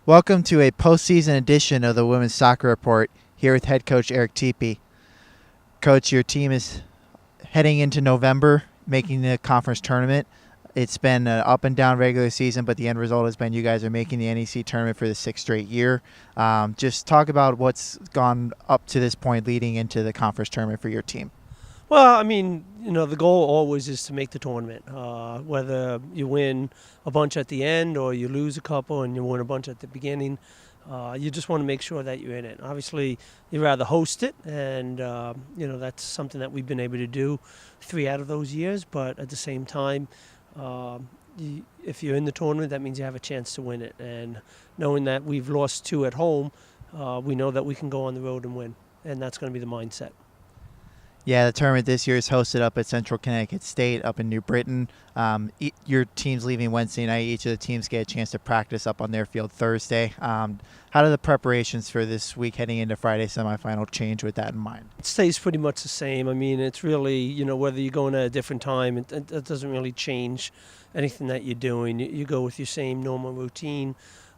Welcome to a postseason edition of the Women's Soccer Report, here with head coach Eric Teepe. Coach, your team is heading into November, making the conference tournament. It's been an up and down regular season, but the end result has been you guys are making the NEC tournament for the 6th straight year. Just talk about what's gone up to this point leading into the conference tournament for your team. Well, I mean, the goal always is to make the tournament. Whether you win a bunch at the end or you lose a couple and you win a bunch at the beginning, you just want to make sure that you're in it. Obviously, you'd rather host it, and that's something that we've been able to do 3 out of those years. But at the same time, if you're in the tournament, that means you have a chance to win it. And knowing that we've lost 2 at home, we know that we can go on the road and win, and that's going to be the mindset. Yeah, the tournament this year is hosted up at Central Connecticut State up in New Britain. Your team's leaving Wednesday night. Each of the teams get a chance to practice up on their field Thursday. How do the preparations for this week heading into Friday semifinal change with that in mind? It stays pretty much the same. I mean, it's really, whether you're going at a different time, it doesn't really change anything that you're doing. You go with your same normal routine.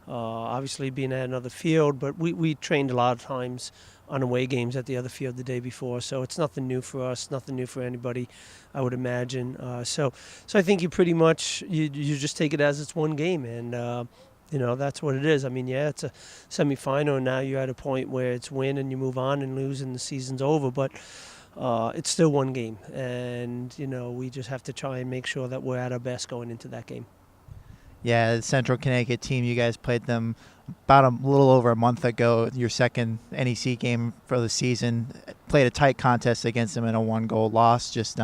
Obviously being at another field, but we trained a lot of times on away games at the other field the day before, so it's nothing new for us, nothing new for anybody, I would imagine. So I think you pretty much you just take it as it's one game, and that's what it is. I mean, yeah, it's a semifinal, and now you're at a point where it's win and you move on, and lose and the season's over, but it's still one game, and we just have to try and make sure that we're at our best going into that game. Yeah, the Central Connecticut team, you guys played them about a little over a month ago, your second NEC game for the season. Played a tight contest against them in a 1-goal loss. Just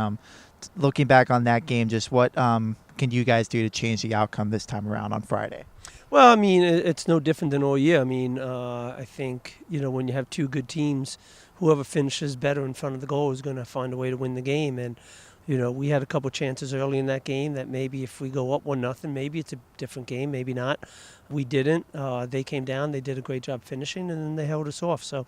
looking back on that game, just what can you guys do to change the outcome this time around on Friday? Well, I mean, it's no different than all year. I mean, I think, when you have 2 good teams, whoever finishes better in front of the goal is going to find a way to win the game. And we had a couple chances early in that game that maybe if we go up 1-0, maybe it's a different game, maybe not. We didn't. They came down. They did a great job finishing, and then they held us off. So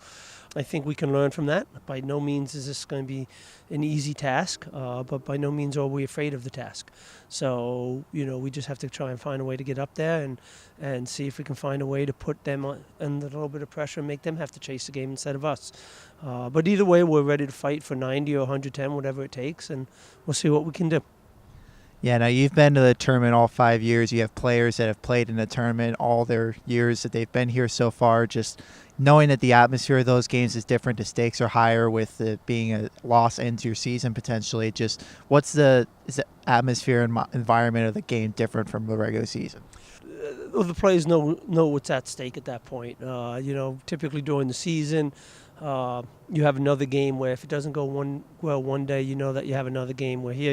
I think we can learn from that. By no means is this going to be an easy task, but by no means are we afraid of the task. So, we just have to try and find a way to get up there and see if we can find a way to put them under a little bit of pressure and make them have to chase the game instead of us. But either way, we're ready to fight for 90 or 110, whatever it takes, and we'll see what we can do. Yeah, now you've been to the tournament all 5 years. You have players that have played in the tournament all their years that they've been here so far. Just knowing that the atmosphere of those games is different, the stakes are higher with it being a loss into your season potentially. Just is the atmosphere and environment of the game different from the regular season? The players know what's at stake at that point. Typically during the season, you have another game where if it doesn't go one day, you know that you have another game where here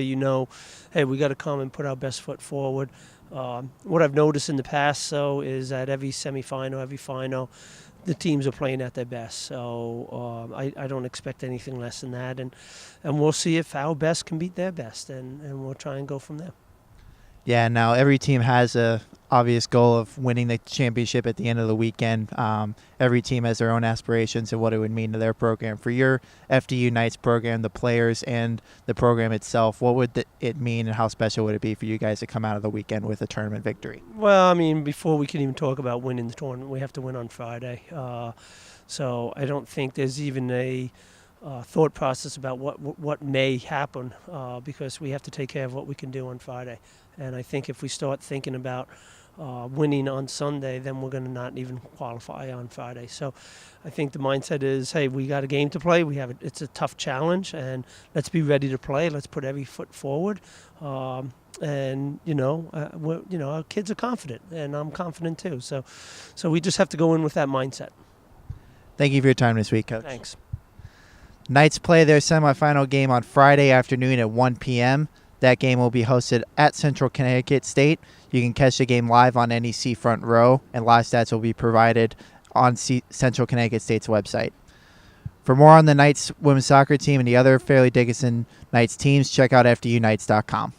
hey, we got to come and put our best foot forward. What I've noticed in the past, though, is that every semifinal, every final, the teams are playing at their best. So I don't expect anything less than that, and we'll see if our best can beat their best, and we'll try and go from there. Yeah, now every team has a obvious goal of winning the championship at the end of the weekend. Every team has their own aspirations and what it would mean to their program. For your FDU Knights program, the players and the program itself, what would it mean and how special would it be for you guys to come out of the weekend with a tournament victory? Well, I mean, before we can even talk about winning the tournament, we have to win on Friday. So I don't think there's even a thought process about what may happen because we have to take care of what we can do on Friday. And I think if we start thinking about winning on Sunday, then we're going to not even qualify on Friday. So I think the mindset is, hey, we got a game to play. It's a tough challenge, and let's be ready to play. Let's put every foot forward. Our kids are confident, and I'm confident too. So we just have to go in with that mindset. Thank you for your time this week, Coach. Thanks. Knights play their semifinal game on Friday afternoon at 1 p.m. That game will be hosted at Central Connecticut State. You can catch the game live on NEC Front Row, and live stats will be provided on Central Connecticut State's website. For more on the Knights women's soccer team and the other Fairleigh Dickinson Knights teams, check out FDUKnights.com.